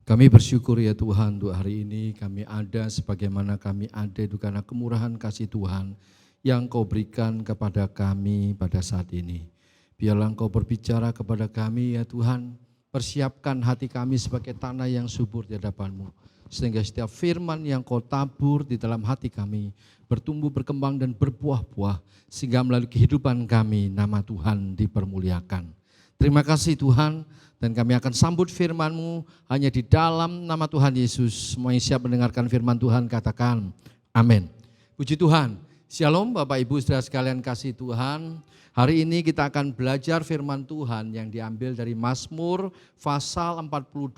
Kami bersyukur ya Tuhan untuk hari ini kami ada sebagaimana kami ada itu karena kemurahan kasih Tuhan yang Kau berikan kepada kami pada saat ini. Biarlah Engkau berbicara kepada kami ya Tuhan, persiapkan hati kami sebagai tanah yang subur di hadapan-Mu. Sehingga setiap firman yang Kau tabur di dalam hati kami bertumbuh, berkembang dan berbuah-buah. Sehingga melalui kehidupan kami nama Tuhan dipermuliakan. Terima kasih Tuhan. Dan kami akan sambut firman-Mu hanya di dalam nama Tuhan Yesus. Semua yang siap mendengarkan firman Tuhan katakan amin. Puji Tuhan. Shalom Bapak Ibu saudara sekalian kasih Tuhan. Hari ini kita akan belajar firman Tuhan yang diambil dari Mazmur pasal 42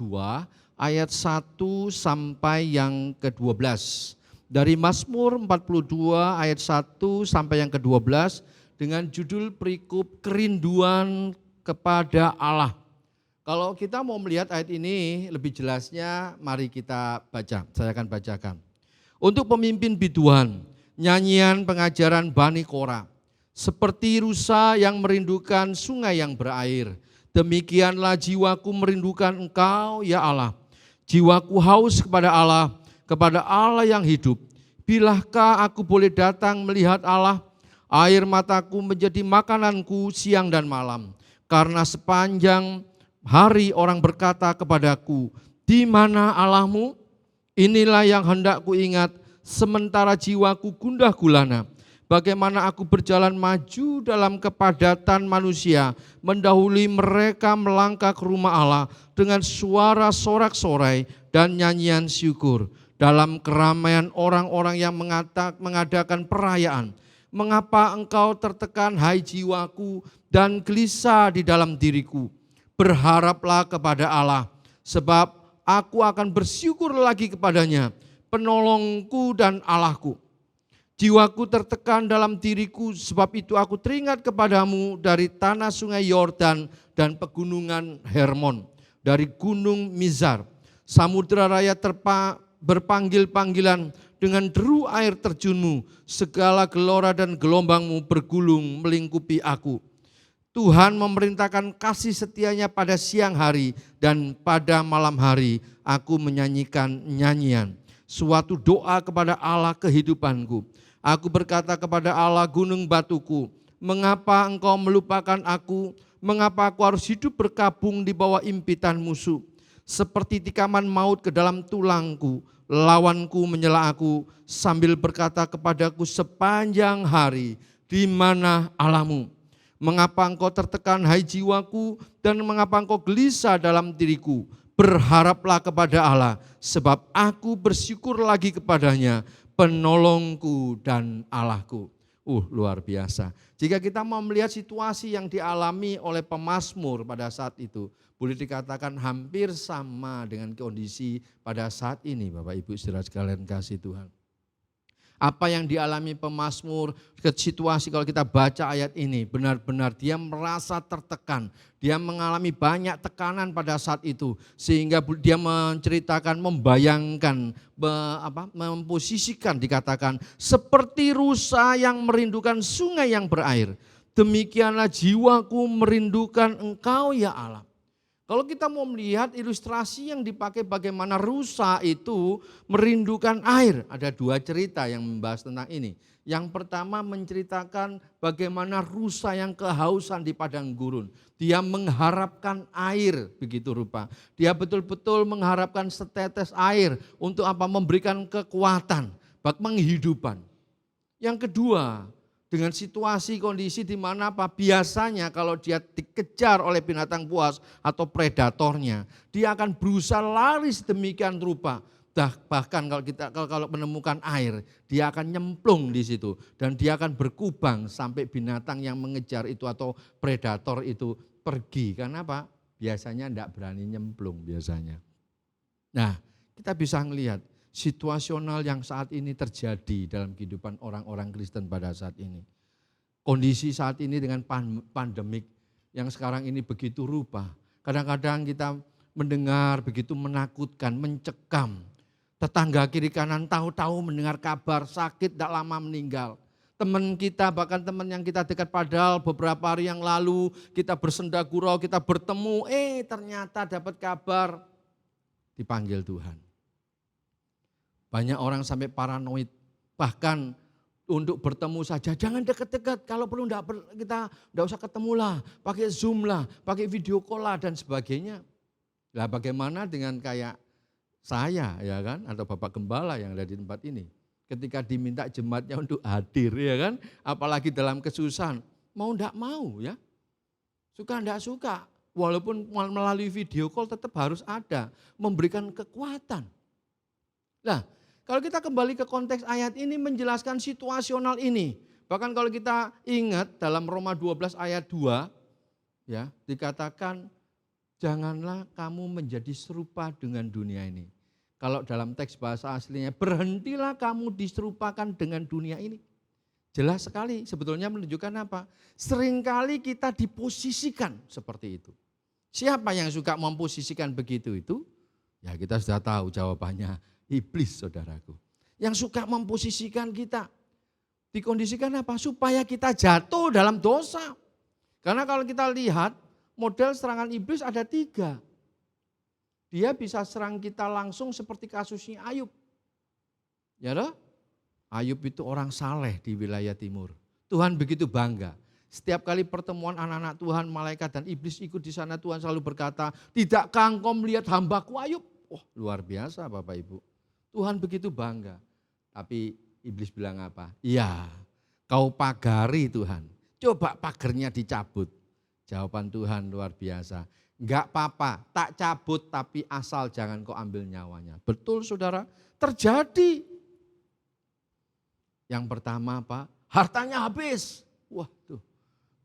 ayat 1 sampai yang ke-12. Dari Mazmur 42 ayat 1 sampai yang ke-12 dengan judul perikop kerinduan kepada Allah. Kalau kita mau melihat ayat ini lebih jelasnya, mari kita baca. Saya akan bacakan. Untuk pemimpin biduan, nyanyian pengajaran Bani Korah. Seperti rusa yang merindukan sungai yang berair, demikianlah jiwaku merindukan Engkau ya Allah. Jiwaku haus kepada Allah yang hidup. Bilahkah aku boleh datang melihat Allah? Air mataku menjadi makananku siang dan malam. Karena sepanjang hari orang berkata kepadaku, di mana Allahmu? Inilah yang hendak ku ingat, sementara jiwaku gundah gulana. Bagaimana aku berjalan maju dalam kepadatan manusia, mendahului mereka melangkah ke rumah Allah dengan suara sorak-sorai dan nyanyian syukur. Dalam keramaian orang-orang yang mengadakan perayaan. Mengapa engkau tertekan hai jiwaku dan gelisah di dalam diriku? Berharaplah kepada Allah, sebab aku akan bersyukur lagi kepadanya, penolongku dan Allahku. Jiwaku tertekan dalam diriku, sebab itu aku teringat kepadamu dari tanah sungai Yordan dan pegunungan Hermon, dari gunung Mizar. Samudra raya berpanggil-panggilan dengan deru air terjunmu, segala gelora dan gelombangmu bergulung melingkupi aku. Tuhan memerintahkan kasih setianya pada siang hari dan pada malam hari aku menyanyikan nyanyian. Suatu doa kepada Allah kehidupanku. Aku berkata kepada Allah gunung batuku, mengapa engkau melupakan aku? Mengapa aku harus hidup berkabung di bawah impitan musuh? Seperti tikaman maut ke dalam tulangku, lawanku menyela aku sambil berkata kepadaku sepanjang hari, di mana Allahmu? Mengapa engkau tertekan hai jiwaku dan mengapa engkau gelisah dalam diriku? Berharaplah kepada Allah, sebab aku bersyukur lagi kepadanya, penolongku dan Allahku. Luar biasa. Jika kita mau melihat situasi yang dialami oleh pemazmur pada saat itu, boleh dikatakan hampir sama dengan kondisi pada saat ini Bapak Ibu saudara sekalian kasih Tuhan. Apa yang dialami pemazmur, ke situasi kalau kita baca ayat ini, benar-benar dia merasa tertekan. Dia mengalami banyak tekanan pada saat itu. Sehingga dia menceritakan, membayangkan, memposisikan dikatakan, seperti rusa yang merindukan sungai yang berair. Demikianlah jiwaku merindukan Engkau ya Allah. Kalau kita mau melihat ilustrasi yang dipakai bagaimana rusa itu merindukan air. Ada dua cerita yang membahas tentang ini. Yang pertama menceritakan bagaimana rusa yang kehausan di padang gurun. Dia mengharapkan air begitu rupa. Dia betul-betul mengharapkan setetes air untuk apa? Memberikan kekuatan, penghidupan. Yang kedua, dengan situasi kondisi di mana apa biasanya kalau dia dikejar oleh binatang buas atau predatornya, dia akan berusaha lari sedemikian rupa. Bahkan kalau menemukan air, dia akan nyemplung di situ dan dia akan berkubang sampai binatang yang mengejar itu atau predator itu pergi. Karena apa? Biasanya tidak berani nyemplung biasanya. Nah, kita bisa melihat situasional yang saat ini terjadi dalam kehidupan orang-orang Kristen pada saat ini. Kondisi saat ini dengan pandemik yang sekarang ini begitu rupa. Kadang-kadang kita mendengar begitu menakutkan, mencekam. Tetangga kiri kanan tahu-tahu mendengar kabar sakit tidak lama meninggal. Teman kita, bahkan teman yang kita dekat padahal beberapa hari yang lalu kita bersenda gurau, kita bertemu, ternyata dapat kabar dipanggil Tuhan. Banyak orang sampai paranoid, bahkan untuk bertemu saja jangan dekat-dekat, kalau perlu kita enggak usah ketemu lah, pakai Zoom lah, pakai video call lah dan sebagainya. Lah bagaimana dengan kayak saya ya kan, atau Bapak Gembala yang ada di tempat ini. Ketika diminta jemaatnya untuk hadir ya kan, apalagi dalam kesusahan, mau enggak mau ya, suka enggak suka, walaupun melalui video call tetap harus ada, memberikan kekuatan. Nah, kalau kita kembali ke konteks ayat ini menjelaskan situasional ini. Bahkan kalau kita ingat dalam Roma 12 ayat 2, ya dikatakan janganlah kamu menjadi serupa dengan dunia ini. Kalau dalam teks bahasa aslinya, berhentilah kamu diserupakan dengan dunia ini. Jelas sekali sebetulnya menunjukkan apa? Seringkali kita diposisikan seperti itu. Siapa yang suka memposisikan begitu itu? Ya kita sudah tahu jawabannya, iblis saudaraku. Yang suka memposisikan kita. Dikondisikan apa? Supaya kita jatuh dalam dosa. Karena kalau kita lihat model serangan iblis ada 3. Dia bisa serang kita langsung seperti kasusnya Ayub. Ya loh? Ayub itu orang saleh di wilayah timur. Tuhan begitu bangga. Setiap kali pertemuan anak-anak Tuhan, malaikat dan iblis ikut di sana, Tuhan selalu berkata, tidakkah engkau melihat hambaku Ayub? Wah luar biasa Bapak Ibu. Tuhan begitu bangga. Tapi iblis bilang apa? Iya, kau pagari Tuhan. Coba pagarnya dicabut. Jawaban Tuhan luar biasa. Enggak apa-apa, tak cabut tapi asal jangan kau ambil nyawanya. Betul saudara, terjadi. Yang pertama apa? Hartanya habis. Wah tuh,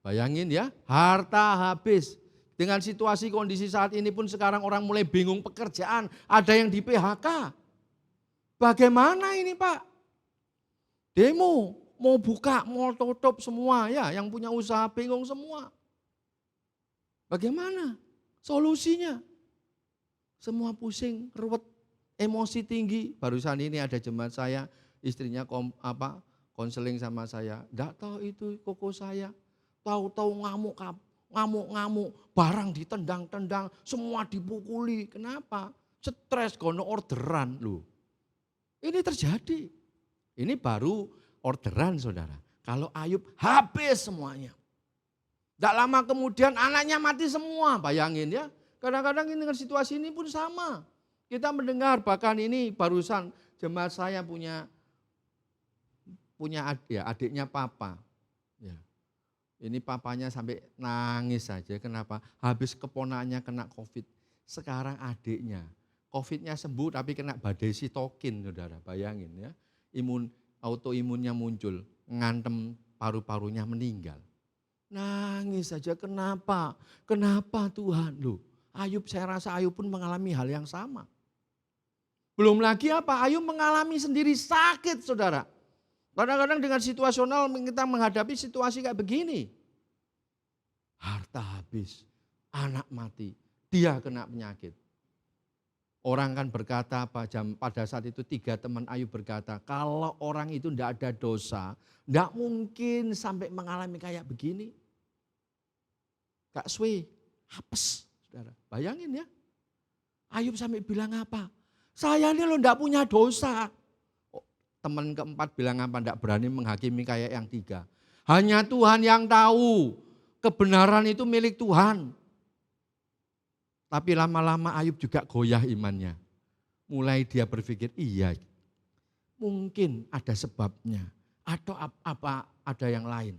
bayangin ya, harta habis. Dengan situasi kondisi saat ini pun sekarang orang mulai bingung pekerjaan. Ada yang di PHK. Bagaimana ini Pak? Demo, mau buka, mau tutup semua ya. Yang punya usaha bingung semua. Bagaimana solusinya? Semua pusing, ruwet, emosi tinggi. Barusan ini ada jemaat saya, istrinya konseling sama saya. Enggak tahu itu koko saya. Tahu-tahu ngamuk, barang ditendang-tendang, semua dipukuli. Kenapa? Stres, gono orderan loh. Ini terjadi. Ini baru orderan saudara. Kalau Ayub habis semuanya. Tidak lama kemudian anaknya mati semua, bayangin ya. Kadang-kadang ini dengan situasi ini pun sama. Kita mendengar bahkan ini barusan jemaat saya punya adiknya papa. Ya. Ini papanya sampai nangis saja. Kenapa? Habis keponakannya kena COVID. Sekarang adiknya. COVID-nya sembuh tapi kena badai sitokin, saudara. Bayangin ya. Autoimunnya muncul. Ngantem paru-parunya meninggal. Nangis saja. Kenapa? Kenapa Tuhan? Loh, Ayub, saya rasa Ayub pun mengalami hal yang sama. Belum lagi apa? Ayub mengalami sendiri sakit, saudara. Kadang-kadang dengan situasional kita menghadapi situasi kayak begini. Harta habis, anak mati, dia kena penyakit. Orang kan berkata pada saat itu 3 teman Ayub berkata, kalau orang itu tidak ada dosa, tidak mungkin sampai mengalami kayak begini. Kak Swe, hapes, saudara. Bayangin ya, Ayub sampai bilang apa? Saya ini loh tidak punya dosa. Teman keempat bilang apa? Tidak berani menghakimi kayak yang 3. Hanya Tuhan yang tahu, kebenaran itu milik Tuhan. Tapi lama-lama Ayub juga goyah imannya. Mulai dia berpikir, iya mungkin ada sebabnya. Atau ada yang lain.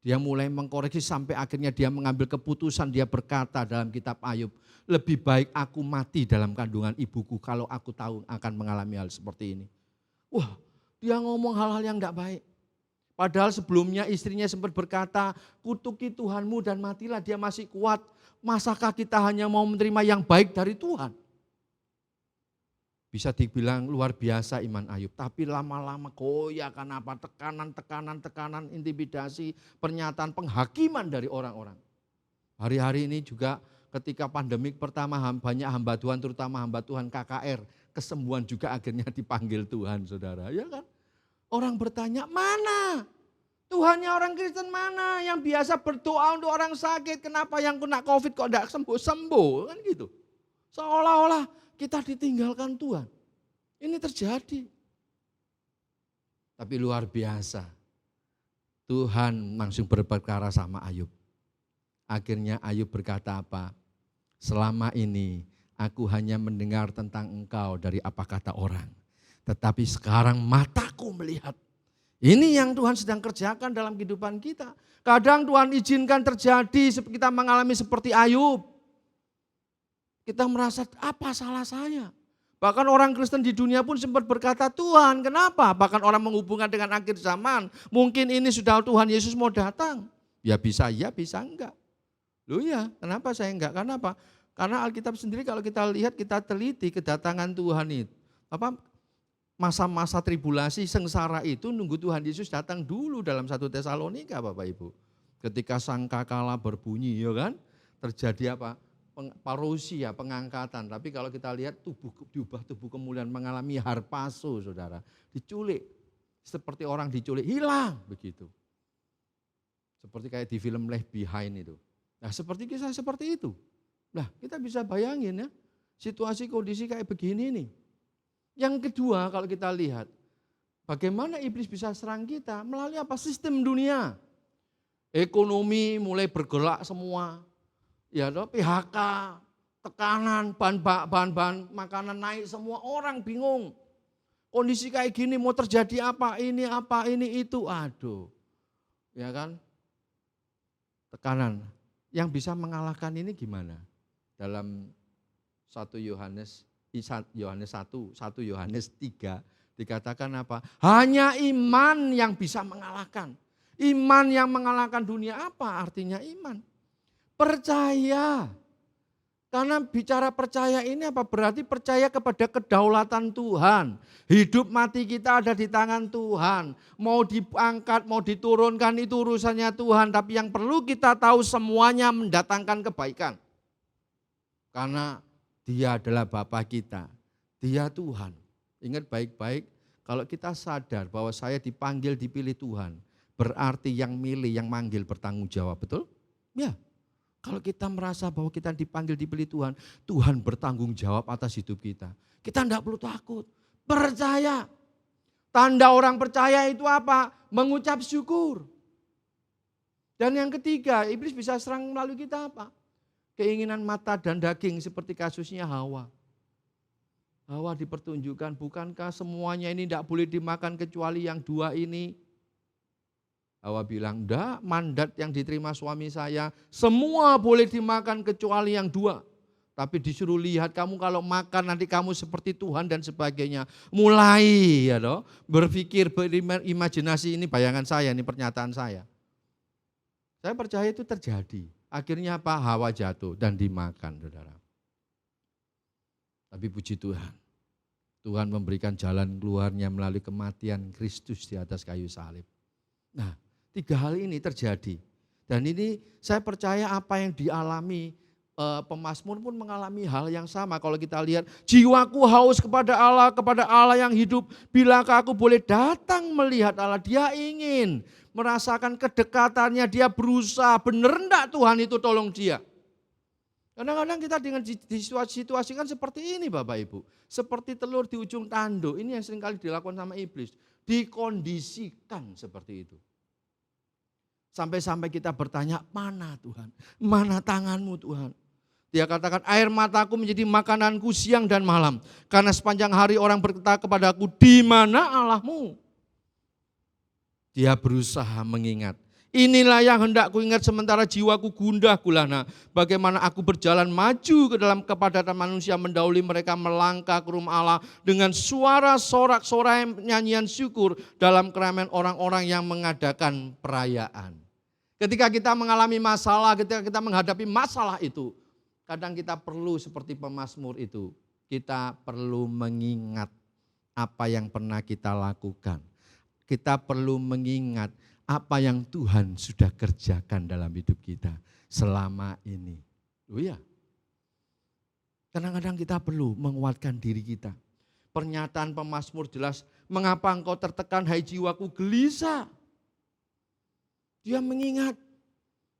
Dia mulai mengkoreksi sampai akhirnya dia mengambil keputusan. Dia berkata dalam kitab Ayub, lebih baik aku mati dalam kandungan ibuku kalau aku tahu akan mengalami hal seperti ini. Wah, dia ngomong hal-hal yang enggak baik. Padahal sebelumnya istrinya sempat berkata, kutuki Tuhanmu dan matilah, dia masih kuat. Masakah kita hanya mau menerima yang baik dari Tuhan? Bisa dibilang luar biasa iman Ayub. Tapi lama-lama goyah karena apa? Tekanan, intimidasi, pernyataan penghakiman dari orang-orang. Hari-hari ini juga ketika pandemik pertama banyak hamba Tuhan, terutama hamba Tuhan KKR. Kesembuhan juga akhirnya dipanggil Tuhan, saudara. Ya kan? Orang bertanya, mana? Tuhannya orang Kristen mana yang biasa berdoa untuk orang sakit? Kenapa yang kena COVID kok tidak sembuh-sembuh? Kan gitu. Seolah-olah kita ditinggalkan Tuhan. Ini terjadi. Tapi luar biasa. Tuhan langsung berperkara sama Ayub. Akhirnya Ayub berkata apa? Selama ini aku hanya mendengar tentang engkau dari apa kata orang. Tetapi sekarang mataku melihat. Ini yang Tuhan sedang kerjakan dalam kehidupan kita. Kadang Tuhan izinkan terjadi, kita mengalami seperti Ayub. Kita merasa, apa salah saya? Bahkan orang Kristen di dunia pun sempat berkata, Tuhan kenapa? Bahkan orang menghubungkan dengan akhir zaman. Mungkin ini sudah Tuhan Yesus mau datang. Ya bisa enggak. Loh ya, kenapa saya enggak? Karena apa? Karena Alkitab sendiri kalau kita lihat, kita teliti kedatangan Tuhan itu. Masa-masa tribulasi, sengsara itu nunggu Tuhan Yesus datang dulu dalam 1 Tesalonika Bapak Ibu. Ketika sangkakala berbunyi ya kan, terjadi apa? Parousia, pengangkatan. Tapi kalau kita lihat diubah tubuh kemuliaan, mengalami harpazo saudara. Diculik, seperti orang diculik, hilang begitu. Seperti kayak di film Left Behind itu. Nah seperti kisah seperti itu. Nah kita bisa bayangin ya, situasi kondisi kayak begini nih. Yang kedua kalau kita lihat, bagaimana iblis bisa serang kita melalui apa? Sistem dunia. Ekonomi mulai bergerak semua. Ya PHK, tekanan, bahan-bahan makanan naik, semua orang bingung. Kondisi kayak gini mau terjadi apa, ini, itu. Aduh, ya kan? Tekanan. Yang bisa mengalahkan ini gimana? Dalam 1 Yohanes 1, 1 Yohanes 3 dikatakan apa? Hanya iman yang bisa mengalahkan. Iman yang mengalahkan dunia apa artinya iman? Percaya. Karena bicara percaya ini apa? Berarti percaya kepada kedaulatan Tuhan. Hidup mati kita ada di tangan Tuhan. Mau diangkat, mau diturunkan itu urusannya Tuhan. Tapi yang perlu kita tahu semuanya mendatangkan kebaikan. Karena Dia adalah Bapa kita, Dia Tuhan. Ingat baik-baik, kalau kita sadar bahwa saya dipanggil, dipilih Tuhan, berarti yang milih, yang manggil bertanggung jawab, betul? Ya, kalau kita merasa bahwa kita dipanggil, dipilih Tuhan, Tuhan bertanggung jawab atas hidup kita. Kita tidak perlu takut, percaya. Tanda orang percaya itu apa? Mengucap syukur. Dan yang ketiga, iblis bisa serang melalui kita apa? Keinginan mata dan daging seperti kasusnya Hawa. Hawa dipertunjukkan, bukankah semuanya ini tidak boleh dimakan kecuali yang 2 ini? Hawa bilang, enggak, mandat yang diterima suami saya, semua boleh dimakan kecuali yang 2. Tapi disuruh lihat, kamu kalau makan nanti kamu seperti Tuhan dan sebagainya. Mulai ya toh, berpikir, berimajinasi, ini bayangan saya, ini pernyataan saya. Saya percaya itu terjadi. Akhirnya apa? Hawa jatuh dan dimakan, saudara. Tapi puji Tuhan, Tuhan memberikan jalan keluarnya melalui kematian Kristus di atas kayu salib. Nah, 3 hal ini terjadi. Dan ini saya percaya apa yang dialami pemazmur pun mengalami hal yang sama. Kalau kita lihat, jiwaku haus kepada Allah yang hidup. Bilakah aku boleh datang melihat Allah? Dia ingin merasakan kedekatannya, dia berusaha, benar enggak Tuhan itu tolong dia. Kadang-kadang kita dengan situasi kan seperti ini Bapak Ibu. Seperti telur di ujung tanduk, ini yang seringkali dilakukan sama iblis. Dikondisikan seperti itu. Sampai-sampai kita bertanya, mana Tuhan? Mana tanganmu Tuhan? Dia katakan, air mataku menjadi makananku siang dan malam. Karena sepanjang hari orang berkata kepadaku, di mana Allahmu? Dia berusaha mengingat. Inilah yang hendak ku ingat sementara jiwaku gundah gulana. Bagaimana aku berjalan maju ke dalam kepadatan manusia, mendahului mereka melangkah ke rumah Allah dengan suara sorak-sorai nyanyian syukur dalam keramaian orang-orang yang mengadakan perayaan. Ketika kita mengalami masalah, ketika kita menghadapi masalah itu, kadang kita perlu seperti pemazmur itu, kita perlu mengingat apa yang pernah kita lakukan. Kita perlu mengingat apa yang Tuhan sudah kerjakan dalam hidup kita selama ini. Oh ya, kadang-kadang kita perlu menguatkan diri kita. Pernyataan pemazmur jelas, mengapa engkau tertekan hai jiwaku gelisah. Dia mengingat.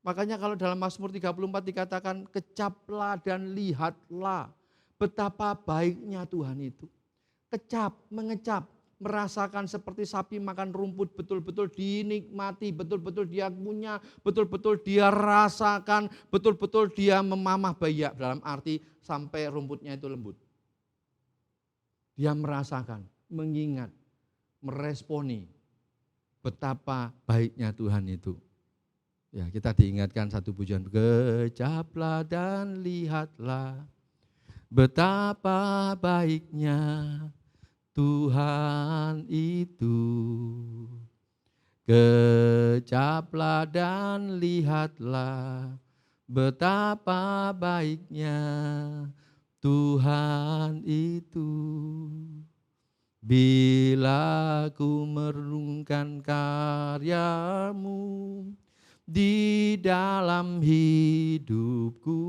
Makanya kalau dalam Mazmur 34 dikatakan, kecaplah dan lihatlah betapa baiknya Tuhan itu. Kecap, mengecap, merasakan seperti sapi makan rumput, betul-betul dinikmati, betul-betul dia punya, betul-betul dia rasakan, betul-betul dia memamah bayak, dalam arti sampai rumputnya itu lembut. Dia merasakan, mengingat, meresponi betapa baiknya Tuhan itu. Ya, kita diingatkan satu pujian, kecaplah dan lihatlah betapa baiknya Tuhan itu. Kecaplah dan lihatlah betapa baiknya Tuhan itu. Bila ku merenungkan karyamu di dalam hidupku,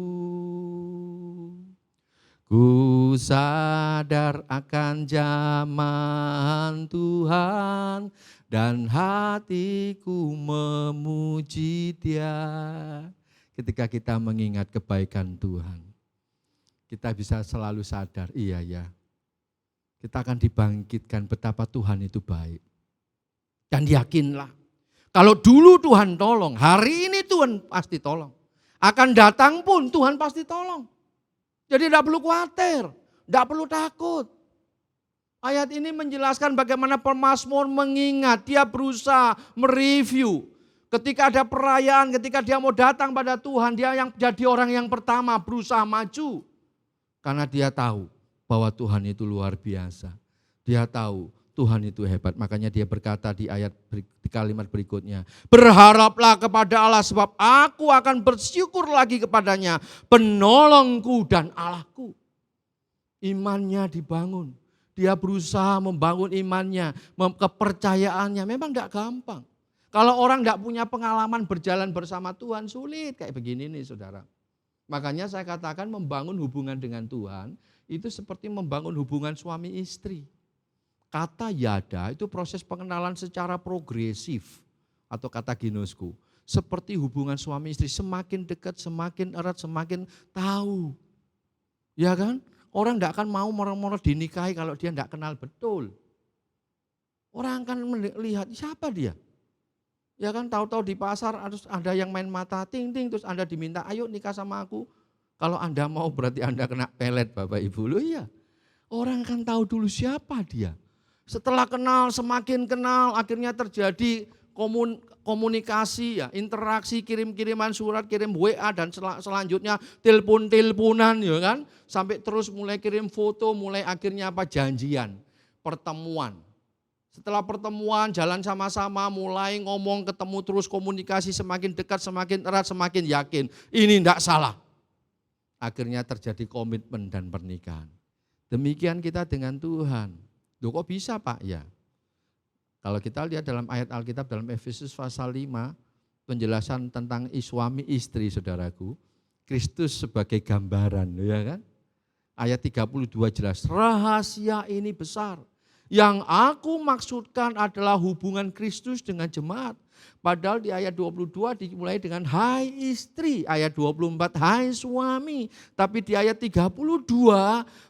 ku sadar akan jamahan Tuhan dan hatiku memuji Dia. Ketika kita mengingat kebaikan Tuhan, kita bisa selalu sadar, iya ya, kita akan dibangkitkan betapa Tuhan itu baik. Dan yakinlah, kalau dulu Tuhan tolong, hari ini Tuhan pasti tolong. Akan datang pun Tuhan pasti tolong. Jadi tidak perlu khawatir, tidak perlu takut. Ayat ini menjelaskan bagaimana pemazmur mengingat, dia berusaha mereview. Ketika ada perayaan, ketika dia mau datang pada Tuhan, dia yang jadi orang yang pertama berusaha maju. Karena dia tahu bahwa Tuhan itu luar biasa. Dia tahu Tuhan itu hebat. Makanya dia berkata di kalimat berikutnya, berharaplah kepada Allah sebab aku akan bersyukur lagi kepadanya, penolongku dan Allahku. Imannya dibangun. Dia berusaha membangun imannya, kepercayaannya. Memang tidak gampang. Kalau orang tidak punya pengalaman berjalan bersama Tuhan, sulit kayak begini nih saudara. Makanya saya katakan membangun hubungan dengan Tuhan itu seperti membangun hubungan suami istri. Kata yada itu proses pengenalan secara progresif atau kata ginosku. Seperti hubungan suami istri semakin dekat, semakin erat, semakin tahu. Ya kan? Orang tidak akan mau moro-moro dinikahi kalau dia tidak kenal betul. Orang akan melihat siapa dia. Ya kan, tahu-tahu di pasar harus ada yang main mata ting-ting, terus Anda diminta ayo nikah sama aku. Kalau Anda mau berarti Anda kena pelet Bapak Ibu. Loh iya, orang akan tahu dulu siapa dia. Setelah kenal, semakin kenal, akhirnya terjadi komunikasi, ya, interaksi, kirim-kiriman surat, kirim WA dan selanjutnya telepon-teleponan, ya kan. Sampai terus mulai kirim foto, mulai akhirnya apa, janjian, pertemuan. Setelah pertemuan, jalan sama-sama, mulai ngomong, ketemu terus komunikasi, semakin dekat, semakin erat, semakin yakin. Ini tidak salah. Akhirnya terjadi komitmen dan pernikahan. Demikian kita dengan Tuhan. Loh kok bisa Pak? Ya. Kalau kita lihat dalam ayat Alkitab, dalam Efesus pasal 5, penjelasan tentang suami istri saudaraku, Kristus sebagai gambaran, ya kan? Ayat 32 jelas, rahasia ini besar. Yang aku maksudkan adalah hubungan Kristus dengan jemaat. Padahal di ayat 22 dimulai dengan hai istri, ayat 24 hai suami. Tapi di ayat 32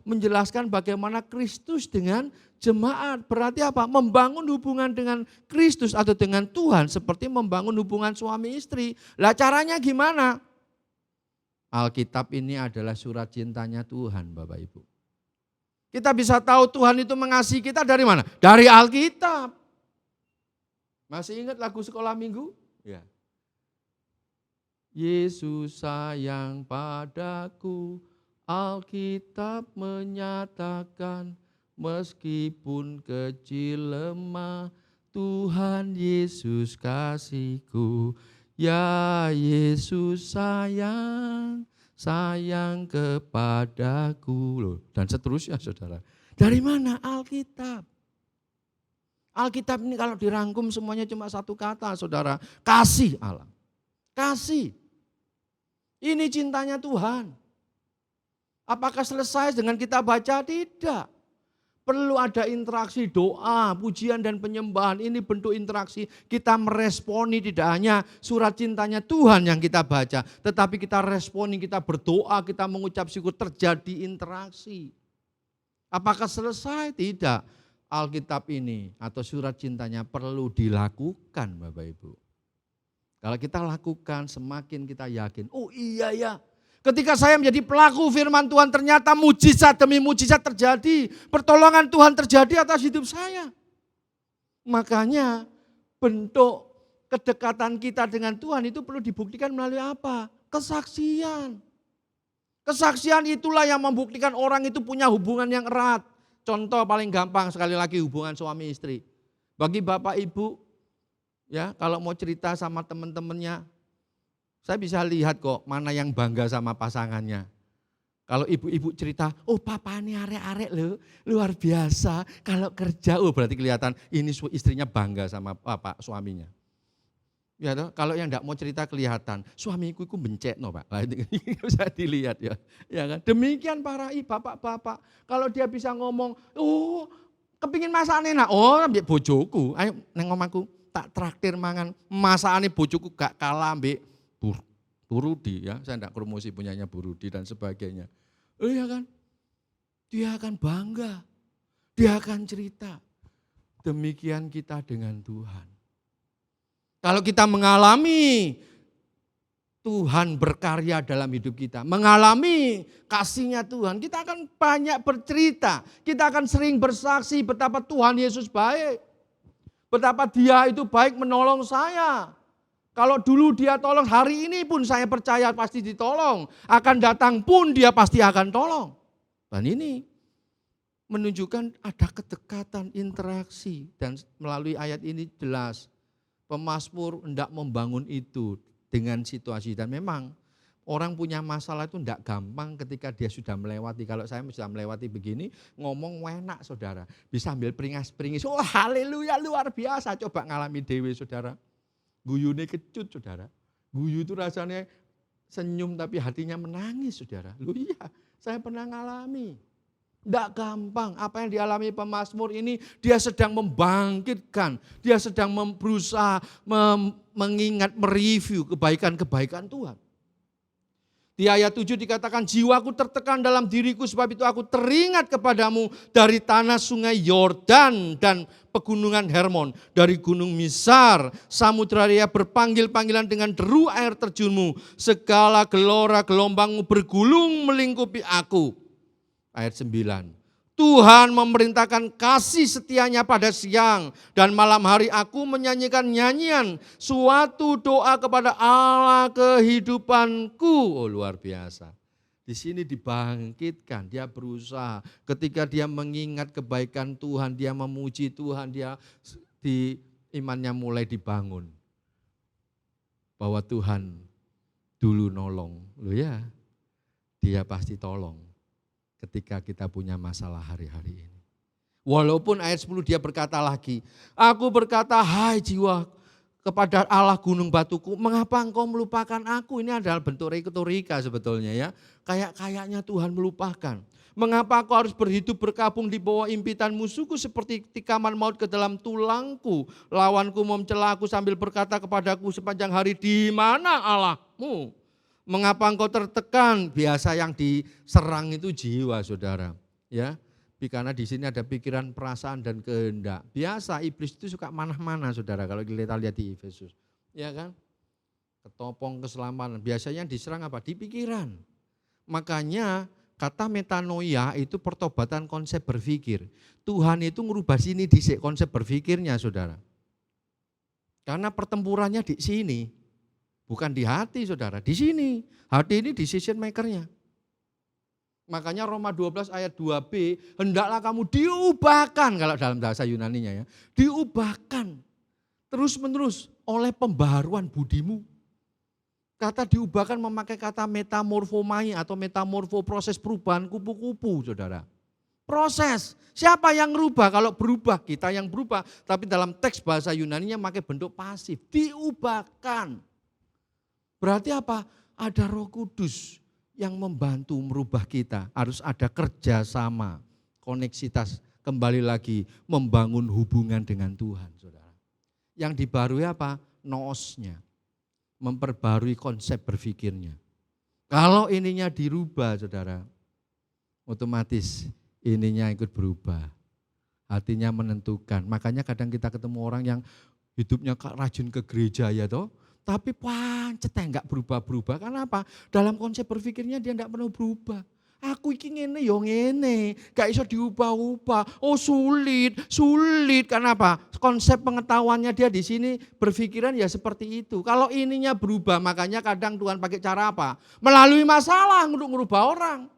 menjelaskan bagaimana Kristus dengan jemaat. Berarti apa? Membangun hubungan dengan Kristus atau dengan Tuhan seperti membangun hubungan suami istri. Lah caranya gimana? Alkitab ini adalah surat cintanya Tuhan Bapak Ibu. Kita bisa tahu Tuhan itu mengasihi kita dari mana? Dari Alkitab. Masih ingat lagu sekolah minggu? Ya. Yesus sayang padaku, Alkitab menyatakan, meskipun kecil lemah, Tuhan Yesus kasihku. Ya Yesus sayang kepadaku loh, dan seterusnya saudara. Dari mana? Alkitab. Alkitab ini kalau dirangkum semuanya cuma satu kata saudara, kasih Allah. Kasih. Ini cintanya Tuhan. Apakah selesai dengan kita baca? Tidak. Perlu ada interaksi doa, pujian dan penyembahan. Ini bentuk interaksi. Kita meresponi tidak hanya surat cintanya Tuhan yang kita baca. Tetapi kita responi, kita berdoa, kita mengucap syukur, terjadi interaksi. Apakah selesai? Tidak. Alkitab ini atau surat cintanya perlu dilakukan Bapak Ibu. Kalau kita lakukan semakin kita yakin, oh iya ya. Ketika saya menjadi pelaku firman Tuhan ternyata mujizat demi mujizat terjadi. Pertolongan Tuhan terjadi atas hidup saya. Makanya bentuk kedekatan kita dengan Tuhan itu perlu dibuktikan melalui apa? Kesaksian. Kesaksian itulah yang membuktikan orang itu punya hubungan yang erat. Contoh paling gampang sekali lagi hubungan suami istri. Bagi bapak ibu, ya kalau mau cerita sama teman-temannya, saya bisa lihat kok mana yang bangga sama pasangannya. Kalau ibu-ibu cerita, oh papa ini arek-arek loh, luar biasa. Kalau kerja, oh berarti kelihatan ini istrinya bangga sama bapak suaminya. Ya toh, kalau yang enggak mau cerita kelihatan, suamiku itu bencet no Pak. Nah, itu bisa dilihat ya. Ya kan? Demikian para bapak-bapak, kalau dia bisa ngomong, oh kepingin masakan enak, oh ambil bojoku, ayo neng omahku tak traktir mangan, masakane bojoku gak kalah ambek Bu Rudi ya, saya enggak promosi punyanya Bu Rudi dan sebagainya. Oh iya kan, dia akan bangga, dia akan cerita. Demikian kita dengan Tuhan. Kalau kita mengalami Tuhan berkarya dalam hidup kita, mengalami kasih-Nya Tuhan, kita akan banyak bercerita, kita akan sering bersaksi betapa Tuhan Yesus baik, betapa Dia itu baik menolong saya. Kalau dulu Dia tolong, hari ini pun saya percaya pasti ditolong, akan datang pun Dia pasti akan tolong. Dan ini menunjukkan ada kedekatan, interaksi, dan melalui ayat ini jelas. Pemazmur hendak membangun itu dengan situasi dan memang orang punya masalah itu hendak gampang ketika dia sudah melewati. Kalau saya sudah melewati begini ngomong enak saudara, bisa ambil peringas-peringis, oh haleluya luar biasa. Coba ngalami dewe saudara, guyune kecut saudara, guyu itu rasanya senyum tapi hatinya menangis saudara. Loh iya saya pernah ngalami. Tidak gampang, apa yang dialami pemazmur ini dia sedang membangkitkan, dia sedang berusaha mengingat, mereview kebaikan-kebaikan Tuhan. Di ayat 7 dikatakan, jiwaku tertekan dalam diriku sebab itu aku teringat kepadamu dari tanah sungai Yordan dan pegunungan Hermon. Dari gunung Misar, samudra raya berpanggil-panggilan dengan deru air terjunmu. Segala gelora gelombangmu bergulung melingkupi aku. Ayat 9, Tuhan memerintahkan kasih setianya pada siang dan malam hari aku menyanyikan nyanyian suatu doa kepada Allah kehidupanku. Oh luar biasa. Di sini dibangkitkan, dia berusaha. Ketika dia mengingat kebaikan Tuhan, dia memuji Tuhan, dia imannya mulai dibangun. Bahwa Tuhan dulu nolong. Loh ya, dia pasti tolong. Ketika kita punya masalah hari-hari ini. Walaupun ayat 10 dia berkata lagi, aku berkata hai jiwa kepada Allah gunung batuku, mengapa engkau melupakan aku? Ini adalah bentuk retorika sebetulnya ya. Kayaknya Tuhan melupakan. Mengapa aku harus berhidup berkabung di bawah impitan musuhku seperti tikaman maut ke dalam tulangku. Lawanku mencela aku sambil berkata kepadaku sepanjang hari, di mana Allahmu? Mengapa engkau tertekan? Biasa yang diserang itu jiwa saudara. Ya, karena di sini ada pikiran, perasaan dan kehendak. Biasa iblis itu suka mana-mana saudara kalau kita lihat di Efesus. Ya kan? Ketopong keselamatan. Biasanya diserang apa? Di pikiran. Makanya kata metanoia itu pertobatan konsep berpikir. Tuhan itu merubah sini di konsep berpikirnya saudara. Karena pertempurannya di sini. Bukan di hati saudara, di sini. Hati ini decision makernya. Makanya Roma 12 ayat 2b, hendaklah kamu diubahkan, kalau dalam bahasa Yunaninya ya. Diubahkan terus menerus oleh pembaharuan budimu. Kata diubahkan memakai kata metamorfomai atau metamorfo, proses perubahan kupu-kupu saudara. Proses, siapa yang berubah? Kalau berubah, kita yang berubah. Tapi dalam teks bahasa Yunaninya memakai bentuk pasif, diubahkan. Berarti apa? Ada Roh Kudus yang membantu merubah kita. Harus ada kerjasama, koneksitas Kembali lagi membangun hubungan dengan Tuhan, saudara. Yang dibarui apa? Noosnya. Memperbarui konsep berpikirnya. Kalau ininya dirubah, saudara, otomatis ininya ikut berubah. Hatinya menentukan. Makanya kadang kita ketemu orang yang hidupnya rajin ke gereja ya toh, tapi pancet enggak berubah-berubah. Karena apa? Dalam konsep berpikirnya dia enggak pernah berubah. Aku iki ngene yo ngene, gak iso diubah-ubah. Oh sulit. Kenapa? Konsep pengetahuannya dia di sini berpikiran ya seperti itu. Kalau ininya berubah, makanya kadang Tuhan pakai cara apa? Melalui masalah untuk merubah orang.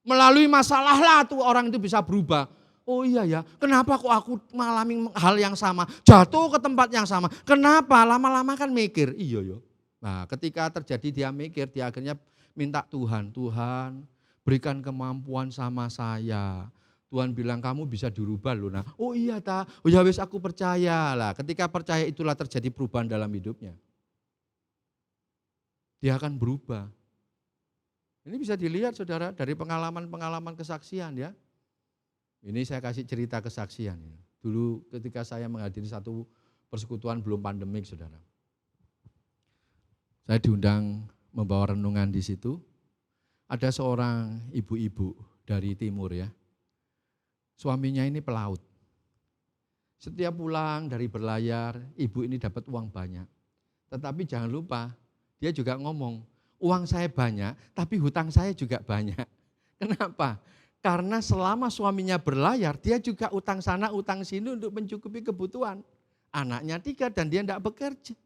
Melalui masalah lah tuh orang itu bisa berubah. Oh iya ya, kenapa kok aku mengalami hal yang sama? Jatuh ke tempat yang sama. Kenapa? Lama-lama kan mikir, iya ya. Nah ketika terjadi dia mikir, dia akhirnya minta Tuhan berikan kemampuan sama saya. Tuhan bilang kamu bisa dirubah loh. Nah, oh iya oh ya wis aku percaya lah. Ketika percaya itulah terjadi perubahan dalam hidupnya. Dia akan berubah. Ini bisa dilihat saudara dari pengalaman-pengalaman kesaksian ya. Ini saya kasih cerita kesaksian. Dulu ketika saya menghadiri satu persekutuan belum pandemik saudara. Saya diundang membawa renungan di situ. Ada seorang ibu-ibu dari timur ya. Suaminya ini pelaut. Setiap pulang dari berlayar, ibu ini dapat uang banyak. Tetapi jangan lupa, dia juga ngomong, uang saya banyak, tapi hutang saya juga banyak. Kenapa? Karena selama suaminya berlayar, dia juga utang sana, utang sini untuk mencukupi kebutuhan. Anaknya 3 dan dia tidak bekerja.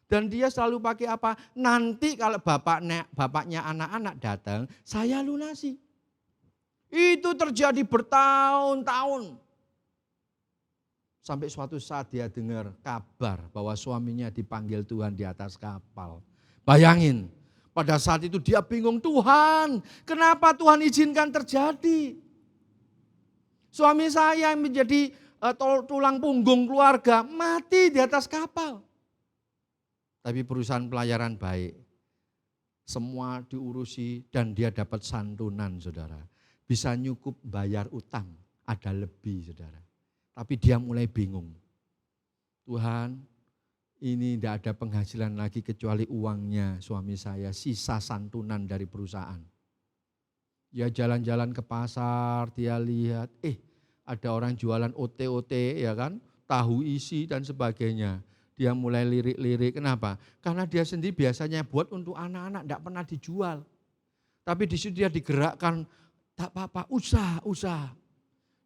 Dan dia selalu pakai apa? Nanti kalau bapaknya anak-anak datang, saya lunasi. Itu terjadi bertahun-tahun. Sampai suatu saat dia dengar kabar bahwa suaminya dipanggil Tuhan di atas kapal. Bayangin, pada saat itu dia bingung, Tuhan, kenapa Tuhan izinkan terjadi? Suami saya yang menjadi tulang punggung keluarga mati di atas kapal. Tapi perusahaan pelayaran baik, semua diurusi dan dia dapat santunan saudara. Bisa nyukup bayar utang, ada lebih saudara. Tapi dia mulai bingung. Tuhan, ini tidak ada penghasilan lagi kecuali uangnya suami saya, sisa santunan dari perusahaan. Dia jalan-jalan ke pasar, dia lihat, ada orang jualan OT-OT ya kan, tahu isi dan sebagainya. Dia mulai lirik-lirik, kenapa? Karena dia sendiri biasanya buat untuk anak-anak, tidak pernah dijual. Tapi di situ dia digerakkan, tak apa-apa, usaha.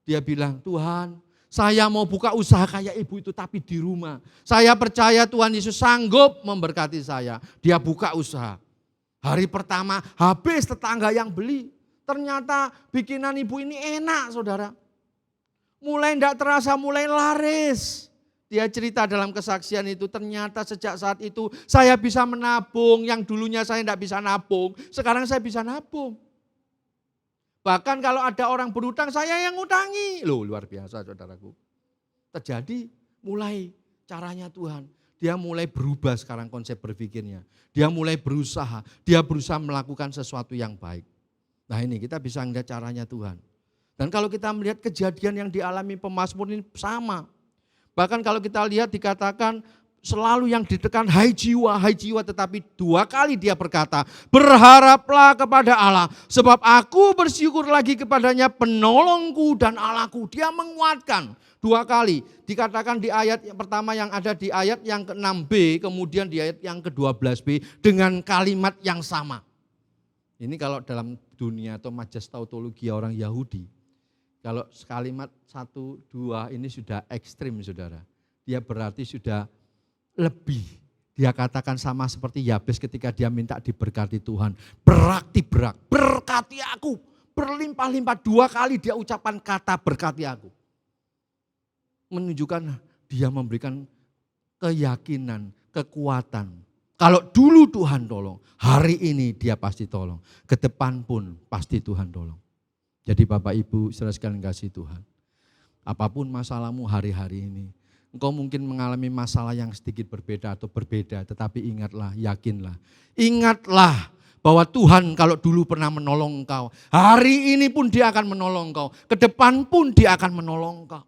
Dia bilang, Tuhan, saya mau buka usaha kayak ibu itu tapi di rumah. Saya percaya Tuhan Yesus sanggup memberkati saya. Dia buka usaha. Hari pertama habis tetangga yang beli. Ternyata bikinan ibu ini enak saudara. Mulai tidak terasa, mulai laris. Dia cerita dalam kesaksian itu, ternyata sejak saat itu saya bisa menabung, yang dulunya saya tidak bisa nabung, sekarang saya bisa nabung. Bahkan kalau ada orang berutang, saya yang ngutangi. Loh luar biasa saudaraku. Terjadi mulai caranya Tuhan. Dia mulai berubah sekarang konsep berpikirnya. Dia mulai berusaha, dia berusaha melakukan sesuatu yang baik. Nah ini kita bisa melihat caranya Tuhan. Dan kalau kita melihat kejadian yang dialami pemazmur ini sama. Bahkan kalau kita lihat dikatakan selalu yang ditekan hai jiwa, tetapi 2 kali dia berkata, berharaplah kepada Allah, sebab aku bersyukur lagi kepadanya penolongku dan Allahku. Dia menguatkan 2 kali, dikatakan di ayat yang pertama yang ada di ayat yang ke-6b, kemudian di ayat yang ke-12b dengan kalimat yang sama. Ini kalau dalam dunia atau majas tautologi orang Yahudi, kalau kalimat 1, 2 ini sudah ekstrim saudara. Dia berarti sudah lebih. Dia katakan sama seperti Yabes ketika dia minta diberkati Tuhan. Berkati aku. Berlimpah-limpah 2 kali dia ucapkan kata berkati aku. Menunjukkan dia memberikan keyakinan, kekuatan. Kalau dulu Tuhan tolong, hari ini dia pasti tolong. Ke depan pun pasti Tuhan tolong. Jadi Bapak Ibu saudara sekalian kasih Tuhan. Apapun masalahmu hari-hari ini. Engkau mungkin mengalami masalah yang sedikit berbeda atau berbeda. Tetapi ingatlah, yakinlah. Ingatlah bahwa Tuhan kalau dulu pernah menolong engkau, hari ini pun dia akan menolong engkau, ke depan pun dia akan menolong engkau.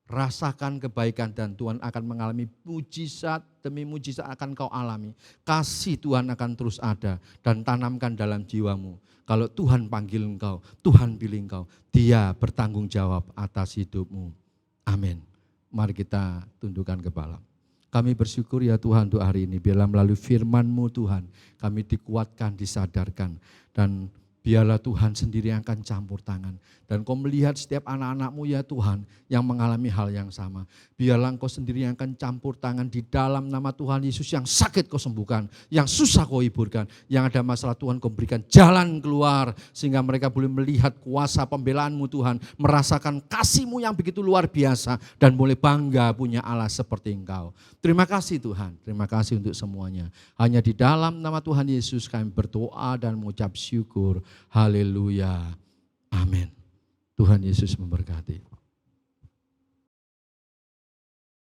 Rasakan kebaikan dan Tuhan akan mengalami mujizat demi mujizat akan kau alami. Kasih Tuhan akan terus ada dan tanamkan dalam jiwamu. Kalau Tuhan panggil engkau, Tuhan pilih engkau, dia bertanggung jawab atas hidupmu. Amin. Mari kita tundukkan kepala. Kami bersyukur ya Tuhan untuk hari ini. Biarlah melalui firman-Mu Tuhan, kami dikuatkan, disadarkan. Dan biarlah Tuhan sendiri yang akan campur tangan. Dan Kau melihat setiap anak-anak-Mu ya Tuhan yang mengalami hal yang sama. Biarlah Engkau sendiri yang akan campur tangan di dalam nama Tuhan Yesus. Yang sakit Kau sembuhkan, yang susah Kau hiburkan, yang ada masalah Tuhan Kau berikan jalan keluar. Sehingga mereka boleh melihat kuasa pembelaanmu Tuhan. Merasakan kasih-Mu yang begitu luar biasa. Dan boleh bangga punya Allah seperti Engkau. Terima kasih Tuhan, terima kasih untuk semuanya. Hanya di dalam nama Tuhan Yesus kami berdoa dan mengucap syukur. Haleluya. Amin. Tuhan Yesus memberkati.